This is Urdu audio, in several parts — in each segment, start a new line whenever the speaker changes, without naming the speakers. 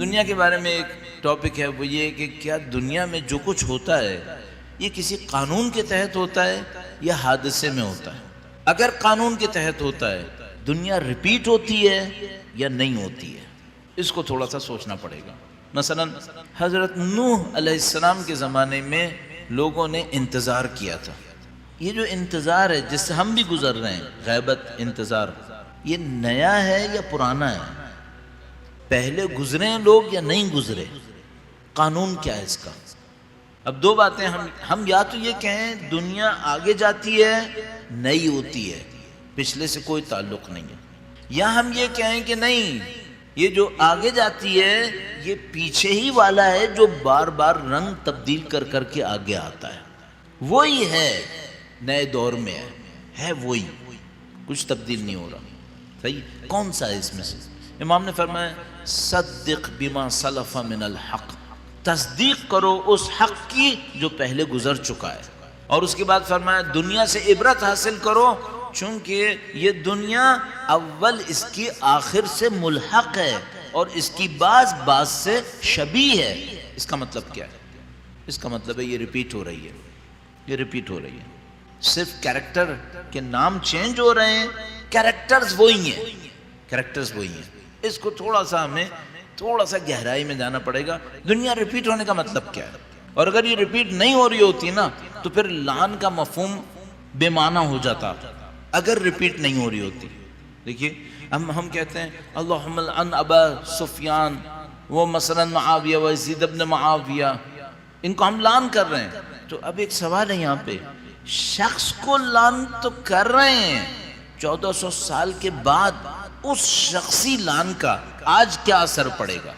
دنیا کے بارے میں ایک ٹاپک ہے، وہ یہ کہ کیا دنیا میں جو کچھ ہوتا ہے یہ کسی قانون کے تحت ہوتا ہے یا حادثے میں ہوتا ہے؟ اگر قانون کے تحت ہوتا ہے دنیا ریپیٹ ہوتی ہے یا نہیں ہوتی ہے؟ اس کو تھوڑا سا سوچنا پڑے گا۔ مثلا حضرت نوح علیہ السلام کے زمانے میں لوگوں نے انتظار کیا تھا۔ یہ جو انتظار ہے جس سے ہم بھی گزر رہے ہیں، غیبت انتظار، یہ نیا ہے یا پرانا ہے؟ پہلے گزرے ہیں لوگ یا نہیں گزرے؟ قانون کیا ہے اس کا؟ اب دو باتیں ہم یا تو یہ کہیں دنیا آگے جاتی ہے نئی ہوتی ہے، پچھلے سے کوئی تعلق نہیں ہے، یا ہم یہ کہیں کہ نہیں، یہ جو آگے جاتی ہے یہ پیچھے ہی والا ہے جو بار بار رنگ تبدیل کر کر کے آگے آتا ہے، وہی ہے، نئے دور میں ہے وہی، کچھ تبدیل نہیں ہو رہا۔ صحیح؟ کون سا ہے اس میں سے؟ امام نے فرمایا صدق بما سلف من الحق، تصدیق کرو اس حق کی جو پہلے گزر چکا ہے، اور اس کے بعد فرمایا دنیا سے عبرت حاصل کرو، چونکہ یہ دنیا اول اس کی آخر سے ملحق ہے اور اس کی بعض سے شبیہ ہے۔ اس کا مطلب کیا ہے؟ اس کا مطلب ہے یہ ریپیٹ ہو رہی ہے، یہ ریپیٹ ہو رہی ہے، صرف کیریکٹر کے نام چینج ہو رہے ہیں، کیریکٹرز وہی ہیں، کیریکٹرز وہی ہیں۔ اس کو تھوڑا سا ہمیں تھوڑا سا گہرائی میں جانا پڑے گا، دنیا ریپیٹ ہونے کا مطلب کیا ہے؟ اور اگر یہ ریپیٹ نہیں ہو رہی ہوتی نا تو پھر لعن کا مفہوم بے معنی ہو جاتا، اگر ریپیٹ نہیں ہو رہی ہوتی۔ دیکھیے ہم کہتے ہیں اللہم لعن ابا سفیان وہ مثلا معاویہ و یزید ابن معاویہ، ان کو ہم لعن کر رہے ہیں۔ تو اب ایک سوال ہے یہاں پہ، شخص کو لعن تو کر رہے ہیں، 1400 سال کے بعد اس شخصی لعن کا آج کیا اثر پڑے گا؟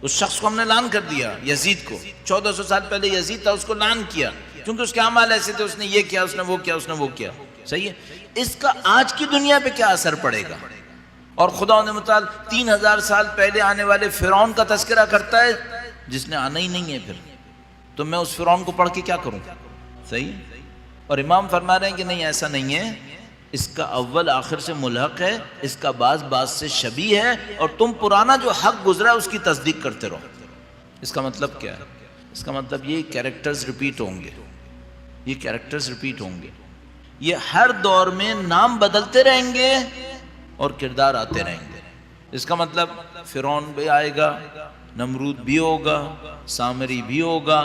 اس شخص کو ہم نے لعن کر دیا، یزید کو، 1400 سال پہلے یزید تھا، اس کو لعن کیا کیونکہ اس کے اعمال ایسے تھے، اس نے یہ کیا، اس نے وہ کیا، اس نے وہ کیا۔ صحیح ہے؟ اس کا آج کی دنیا پہ کیا اثر پڑے گا؟ اور خدا نے متعال 3000 سال پہلے آنے والے فرعون کا تذکرہ کرتا ہے جس نے آنا ہی نہیں ہے، پھر تو میں اس فرعون کو پڑھ کے کیا کروں؟ صحیح؟ اور امام فرما رہے ہیں کہ نہیں، ایسا نہیں ہے، اس کا اول آخر سے ملحق ہے، اس کا بعض سے شبیہ ہے، اور تم پرانا جو حق گزرا ہے اس کی تصدیق کرتے رہو۔ اس کا مطلب کیا ہے؟ اس کا مطلب یہ کیریکٹرز ریپیٹ ہوں گے، یہ کیریکٹرز ریپیٹ ہوں گے، یہ ہر دور میں نام بدلتے رہیں گے اور کردار آتے رہیں گے۔ اس کا مطلب فرعون بھی آئے گا، نمرود بھی ہوگا، سامری بھی ہوگا،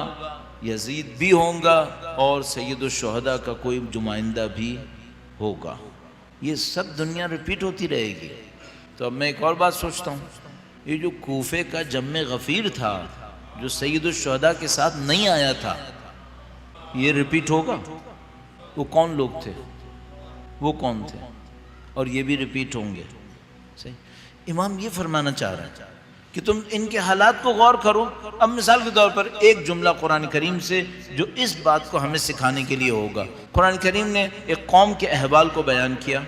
یزید بھی ہوگا، اور سید الشہداء کا کوئی نمائندہ بھی ہوگا۔ یہ سب دنیا ریپیٹ ہوتی رہے گی۔ تو اب میں ایک اور بات سوچتا ہوں، یہ جو کوفے کا جم غفیر تھا جو سید الشہداء کے ساتھ نہیں آیا تھا، یہ ریپیٹ ہوگا؟ وہ کون لوگ تھے؟ وہ کون تھے؟ اور یہ بھی ریپیٹ ہوں گے۔ صحیح؟ امام یہ فرمانا چاہ رہے ہیں کہ تم ان کے حالات کو غور کرو۔ اب مثال کے طور پر ایک جملہ قرآن کریم سے جو اس بات کو ہمیں سکھانے کے لیے ہوگا۔ قرآن کریم نے ایک قوم کے احوال کو بیان کیا،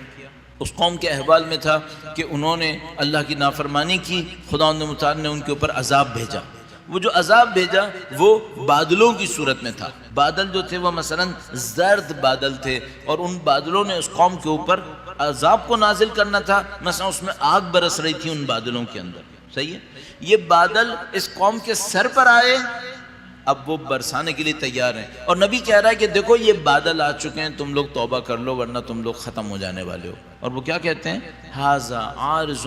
اس قوم کے احوال میں تھا کہ انہوں نے اللہ کی نافرمانی کی، خدا متعال نے ان کے اوپر عذاب بھیجا۔ وہ جو عذاب بھیجا وہ بادلوں کی صورت میں تھا، بادل جو تھے وہ مثلا زرد بادل تھے، اور ان بادلوں نے اس قوم کے اوپر عذاب کو نازل کرنا تھا، مثلا اس میں آگ برس رہی تھی ان بادلوں کے اندر۔ صحیح ہے؟ یہ بادل اس قوم کے سر پر آئے، اب وہ برسانے کے لیے تیار ہیں، اور نبی کہہ رہا ہے کہ دیکھو یہ بادل آ چکے ہیں، تم لوگ توبہ کر لو ورنہ تم لوگ ختم ہو جانے والے ہو۔ اور وہ کیا کہتے ہیں؟ ھذا عارض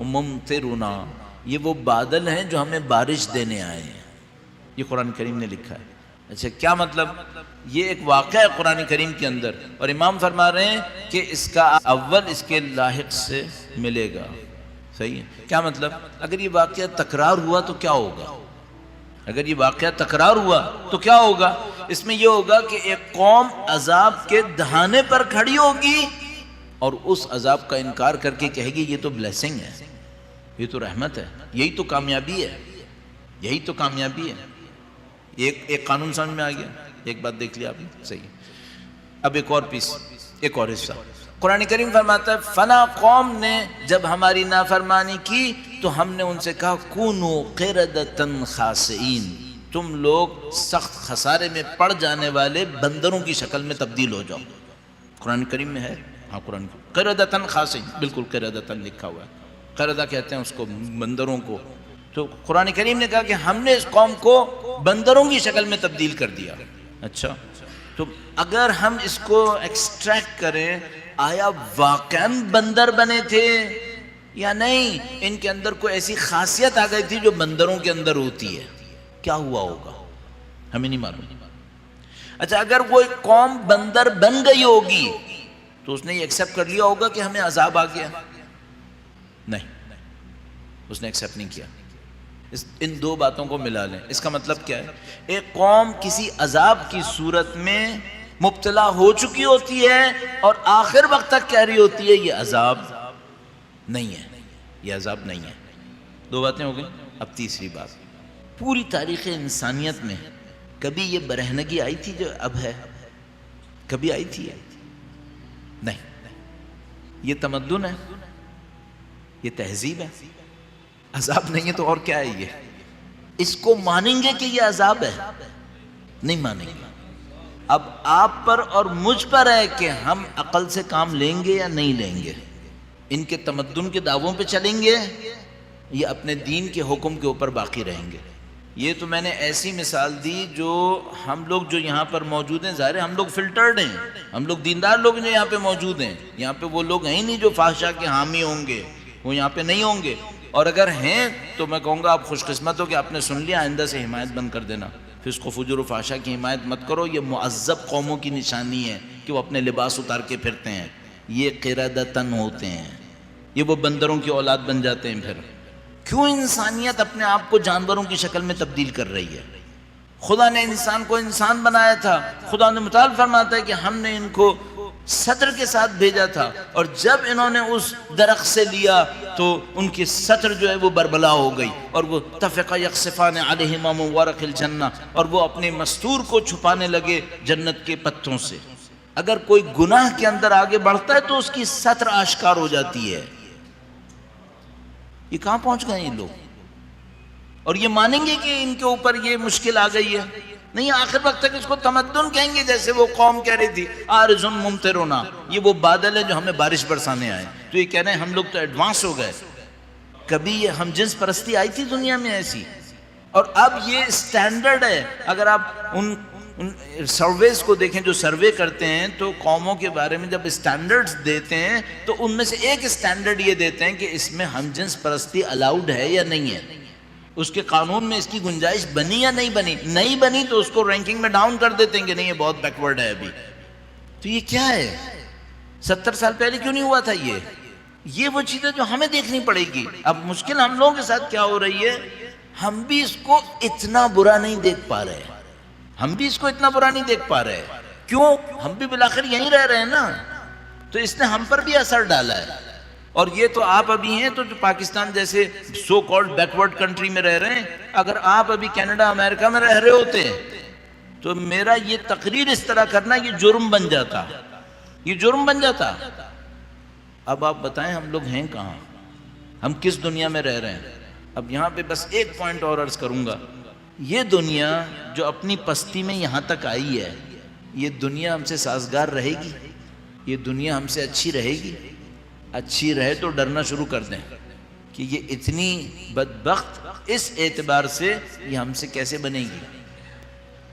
ممطرنا، یہ وہ بادل ہیں جو ہمیں بارش دینے آئے ہیں۔ یہ قرآن کریم نے لکھا ہے۔ اچھا کیا مطلب؟ یہ ایک واقعہ ہے قرآن کریم کے اندر، اور امام فرما رہے ہیں کہ اس کا اول اس کے لاحق سے ملے گا۔ صحیح ہے؟ کیا مطلب؟ اگر یہ واقعہ تکرار ہوا تو کیا ہوگا؟ اگر یہ واقعہ تکرار ہوا تو کیا ہوگا؟ اس میں یہ ہوگا کہ ایک قوم عذاب کے دہانے پر کھڑی ہوگی اور اس عذاب کا انکار کر کے کہے گی یہ تو بلیسنگ ہے، یہ تو رحمت ہے، یہی تو کامیابی ہے، یہی تو کامیابی ہے۔ ایک قانون سمجھ میں آ گیا؟ ایک بات دیکھ لیا آپ نے؟ صحیح۔ اب ایک اور پیس، ایک اور حصہ قرآن کریم فرماتا ہے فلاں قوم نے جب ہماری نافرمانی کی تو ہم نے ان سے کہا کونو قردۃ خاسئین، تم لوگ سخت خسارے میں پڑ جانے والے بندروں کی شکل میں تبدیل ہو جاؤ۔ قرآن کریم میں ہے، ہاں قرآن قردۃ خاسئین، بالکل قردۃ لکھا ہوا ہے۔ قردہ کہتے ہیں اس کو بندروں کو، تو قرآن کریم نے کہا کہ ہم نے اس قوم کو بندروں کی شکل میں تبدیل کر دیا. اچھا تو اگر ہم اس کو ایکسٹریکٹ کریں، آیا واقعاً بندر بنے تھے یا نہیں؟ ان کے اندر کوئی ایسی خاصیت آ گئی تھی جو بندروں کے اندر ہوتی ہے. کیا ہوا ہوگا ہمیں نہیں معلوم. اچھا اگر وہ قوم بندر بن گئی ہوگی تو اس نے یہ ایکسیپٹ کر لیا ہوگا کہ ہمیں عذاب آ گیا؟ نہیں، اس نے ایکسیپٹ نہیں کیا. ان دو باتوں کو ملا لیں. اس کا مطلب کیا ہے؟ ایک قوم کسی عذاب کی صورت میں مبتلا ہو چکی ہوتی ہے اور آخر وقت تک کہہ رہی ہوتی ہے یہ عذاب نہیں ہے، یہ عذاب نہیں ہے. دو باتیں ہو گئی. اب تیسری بات، پوری تاریخ انسانیت میں کبھی یہ برہنگی آئی تھی جو اب ہے؟ کبھی آئی تھی؟ نہیں. یہ تمدن ہے، یہ تہذیب ہے. عذاب نہیں ہے تو اور کیا ہے یہ؟ اس کو مانیں گے کہ یہ عذاب ہے؟ نہیں مانیں گے. اب آپ پر اور مجھ پر ہے کہ ہم عقل سے کام لیں گے یا نہیں لیں گے. ان کے تمدن کے دعووں پہ چلیں گے یا اپنے دین کے حکم کے اوپر باقی رہیں گے. یہ تو میں نے ایسی مثال دی جو ہم لوگ جو یہاں پر موجود ہیں، ظاہر ہے ہم لوگ فلٹرڈ ہیں، ہم لوگ دیندار لوگ جو یہاں پہ موجود ہیں. یہاں پہ وہ لوگ ہیں ہی نہیں جو فحشا کے حامی ہوں گے، وہ یہاں پہ نہیں ہوں گے. اور اگر ہیں تو میں کہوں گا آپ خوش قسمت ہو کہ آپ نے سن لیا، آئندہ سے حمایت بند کر دینا. فسق و فجور و فحشا کی حمایت مت کرو. یہ معذب قوموں کی نشانی ہے کہ وہ اپنے لباس اتار کے پھرتے ہیں. یہ قردتن ہوتے ہیں، یہ وہ بندروں کی اولاد بن جاتے ہیں. پھر کیوں انسانیت اپنے آپ کو جانوروں کی شکل میں تبدیل کر رہی ہے؟ خدا نے انسان کو انسان بنایا تھا. خدا نے متعال فرماتا ہے کہ ہم نے ان کو سطر کے ساتھ بھیجا تھا، اور جب انہوں نے اس درخت سے لیا تو ان کی سطر جو ہے وہ بربلا ہو گئی، اور وہ تفقا یخصفان علیہما من ورق الجنہ، اور وہ اپنے مستور کو چھپانے لگے جنت کے پتوں سے. اگر کوئی گناہ کے اندر آگے بڑھتا ہے تو اس کی سطر آشکار ہو جاتی ہے. یہ کہاں پہنچ گئے یہ لوگ؟ اور یہ مانیں گے کہ ان کے اوپر یہ مشکل آ گئی ہے؟ نہیں. آخر وقت تک اس کو تمدن کہیں گے. جیسے وہ قوم کہہ رہی تھی عارض ممطرنا، یہ وہ بادل ہے جو ہمیں بارش برسانے آئے. تو یہ کہہ رہے ہیں ہم لوگ تو ایڈوانس ہو گئے. کبھی یہ ہم جنس پرستی آئی تھی دنیا میں ایسی؟ اور اب یہ سٹینڈرڈ ہے. اگر آپ ان سرویز کو دیکھیں جو سروے کرتے ہیں تو قوموں کے بارے میں جب سٹینڈرڈز دیتے ہیں تو ان میں سے ایک سٹینڈرڈ یہ دیتے ہیں کہ اس میں ہم جنس پرستی الاؤڈ ہے یا نہیں ہے. اس کے قانون میں اس کی گنجائش بنی یا نہیں بنی. نہیں بنی تو اس کو رینکنگ میں ڈاؤن کر دیتے ہیں کہ نہیں یہ بہت بیکورڈ ہے ابھی. تو یہ کیا ہے؟ 70 سال پہلے کیوں نہیں ہوا تھا یہ وہ چیزیں جو ہمیں دیکھنی پڑے گی. اب مشکل ہم لوگوں کے ساتھ کیا ہو رہی ہے، ہم بھی اس کو اتنا برا نہیں دیکھ پا رہے. ہم بھی اس کو اتنا برا نہیں دیکھ پا رہے. کیوں؟ ہم بھی بالآخر یہیں رہ رہے ہیں نا. تو اس نے ہم پر بھی اثر ڈالا ہے. اور یہ تو آپ ابھی ہیں تو جو پاکستان جیسے سو کالڈ بیکورڈ کنٹری میں رہ رہے ہیں، اگر آپ ابھی کینیڈا امریکہ میں رہ رہے ہوتے تو میرا یہ تقریر اس طرح کرنا یہ جرم بن جاتا. یہ جرم بن جاتا. اب آپ بتائیں ہم لوگ ہیں کہاں؟ ہم کس دنیا میں رہ رہے ہیں؟ اب یہاں پہ بس ایک پوائنٹ اور عرض کروں گا. یہ دنیا جو اپنی پستی میں یہاں تک آئی ہے، یہ دنیا ہم سے سازگار رہے گی؟ یہ دنیا ہم سے اچھی رہے گی؟ اچھی رہے تو ڈرنا شروع کر دیں کہ یہ اتنی بدبخت اس اعتبار سے یہ ہم سے کیسے بنے گی.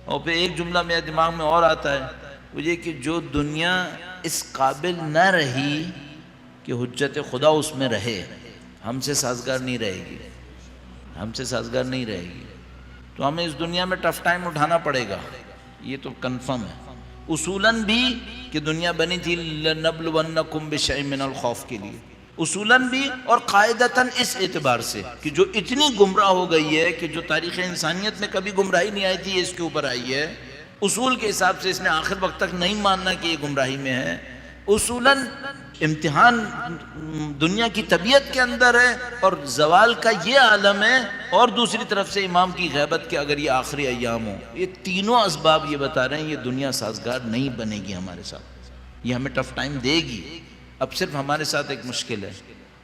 اور پھر ایک جملہ میرے دماغ میں اور آتا ہے، وہ یہ کہ جو دنیا اس قابل نہ رہی کہ حجت خدا اس میں رہے، ہم سے سازگار نہیں رہے گی. ہم سے سازگار نہیں رہے گی. تو ہمیں اس دنیا میں ٹف ٹائم اٹھانا پڑے گا، یہ تو کنفرم ہے. اصولاً بھی کہ دنیا بنی تھی لَنَبْلُوَنَّكُمْ بِشَيْءٍ مِّنَ الْخَوْفِ کے لیے، اصولاً بھی اور قاعدتاً اس اعتبار سے کہ جو اتنی گمراہ ہو گئی ہے کہ جو تاریخ انسانیت میں کبھی گمراہی نہیں آئی تھی یہ اس کے اوپر آئی ہے. اصول کے حساب سے اس نے آخر وقت تک نہیں ماننا کہ یہ گمراہی میں ہے. اصولاً امتحان دنیا کی طبیعت کے اندر ہے اور زوال کا یہ عالم ہے، اور دوسری طرف سے امام کی غیبت کہ اگر یہ آخری ایام ہو. یہ تینوں اسباب یہ بتا رہے ہیں یہ دنیا سازگار نہیں بنے گی ہمارے ساتھ. یہ ہمیں ٹف ٹائم دے گی. اب صرف ہمارے ساتھ ایک مشکل ہے،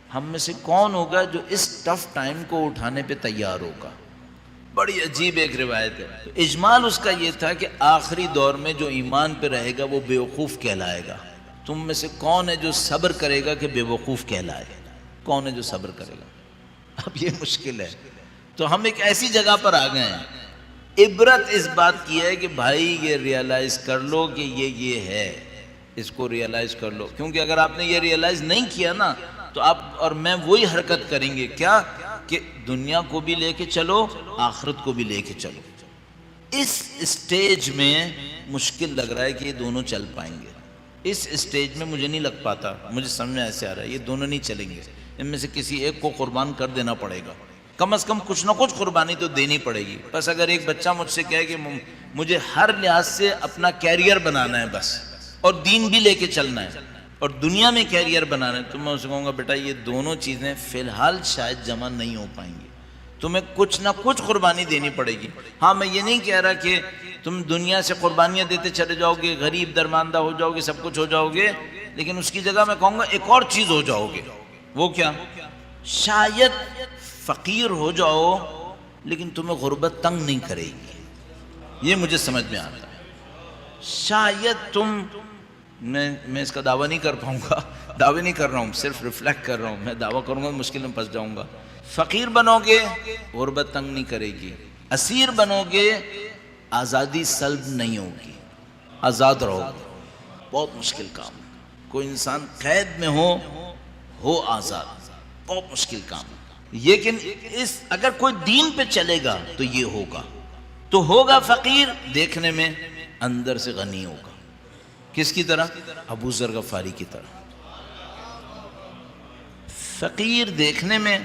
ہم میں سے کون ہوگا جو اس ٹف ٹائم کو اٹھانے پہ تیار ہوگا. بڑی عجیب ایک روایت ہے. تو اجمال اس کا یہ تھا کہ آخری دور میں جو ایمان پہ رہے گا وہ بیوقوف کہلائے گا. تم میں سے کون ہے جو صبر کرے گا کہ بے وقوف کہلائے؟ کون ہے جو صبر کرے گا؟ اب یہ مشکل ہے. تو ہم ایک ایسی جگہ پر آ گئے ہیں۔ عبرت اس بات کی ہے کہ بھائی یہ ریئلائز کر لو کہ یہ ہے، اس کو ریئلائز کر لو، کیونکہ اگر آپ نے یہ ریئلائز نہیں کیا نا تو آپ اور میں وہی حرکت کریں گے، کیا کہ دنیا کو بھی لے کے چلو، آخرت کو بھی لے کے چلو۔ اس اسٹیج میں مشکل لگ رہا ہے کہ یہ دونوں چل پائیں گے۔ اس اسٹیج میں مجھے نہیں لگ پاتا، مجھے سمجھ میں ایسے آ رہا ہے یہ دونوں نہیں چلیں گے، ان میں سے کسی ایک کو قربان کر دینا پڑے گا، کم از کم کچھ نہ کچھ قربانی تو دینی پڑے گی۔ بس اگر ایک بچہ مجھ سے کہے کہ مجھے ہر لحاظ سے اپنا کیریئر بنانا ہے بس، اور دین بھی لے کے چلنا ہے اور دنیا میں کیریئر بنانا ہے، تو میں اسے کہوں گا بیٹا یہ دونوں چیزیں فی الحال شاید جمع نہیں ہو پائیں گی، تمہیں کچھ نہ کچھ قربانی دینی پڑے گی۔ ہاں میں یہ نہیں کہہ رہا کہ تم دنیا سے قربانیاں دیتے چلے جاؤ گے، غریب درماندہ ہو جاؤ گے، سب کچھ ہو جاؤ گے، لیکن اس کی جگہ میں کہوں گا ایک اور چیز ہو جاؤ گے۔ وہ کیا؟ شاید فقیر ہو جاؤ لیکن تمہیں غربت تنگ نہیں کرے گی، یہ مجھے سمجھ میں آتا ہے۔ شاید تم، میں اس کا دعویٰ نہیں کر پاؤں گا، دعوے نہیں کر رہا ہوں، صرف ریفلیکٹ کر رہا ہوں، میں دعویٰ کروں گا مشکل میں پھنس جاؤں گا۔ فقیر بنو گے غربت تنگ نہیں کرے گی، اسیر بنو گے آزادی سلب نہیں ہوگی، آزاد رہو گے۔ بہت مشکل کام ہے، کوئی انسان قید میں ہو آزاد، بہت مشکل کام ہے۔ لیکن اگر کوئی دین پہ چلے گا تو یہ ہوگا، تو ہوگا فقیر دیکھنے میں، اندر سے غنی ہوگا۔ کس کی طرح؟ ابو ذر غفاری کی طرح۔ فقیر دیکھنے میں،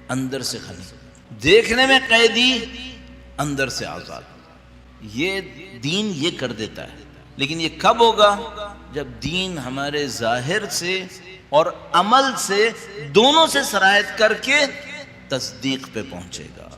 اندر سے غنی، دیکھنے میں قیدی، اندر سے آزاد۔ یہ دین یہ کر دیتا ہے، لیکن یہ کب ہوگا؟ جب دین ہمارے ظاہر سے اور عمل سے دونوں سے سرایت کر کے تصدیق پہ پہنچے گا۔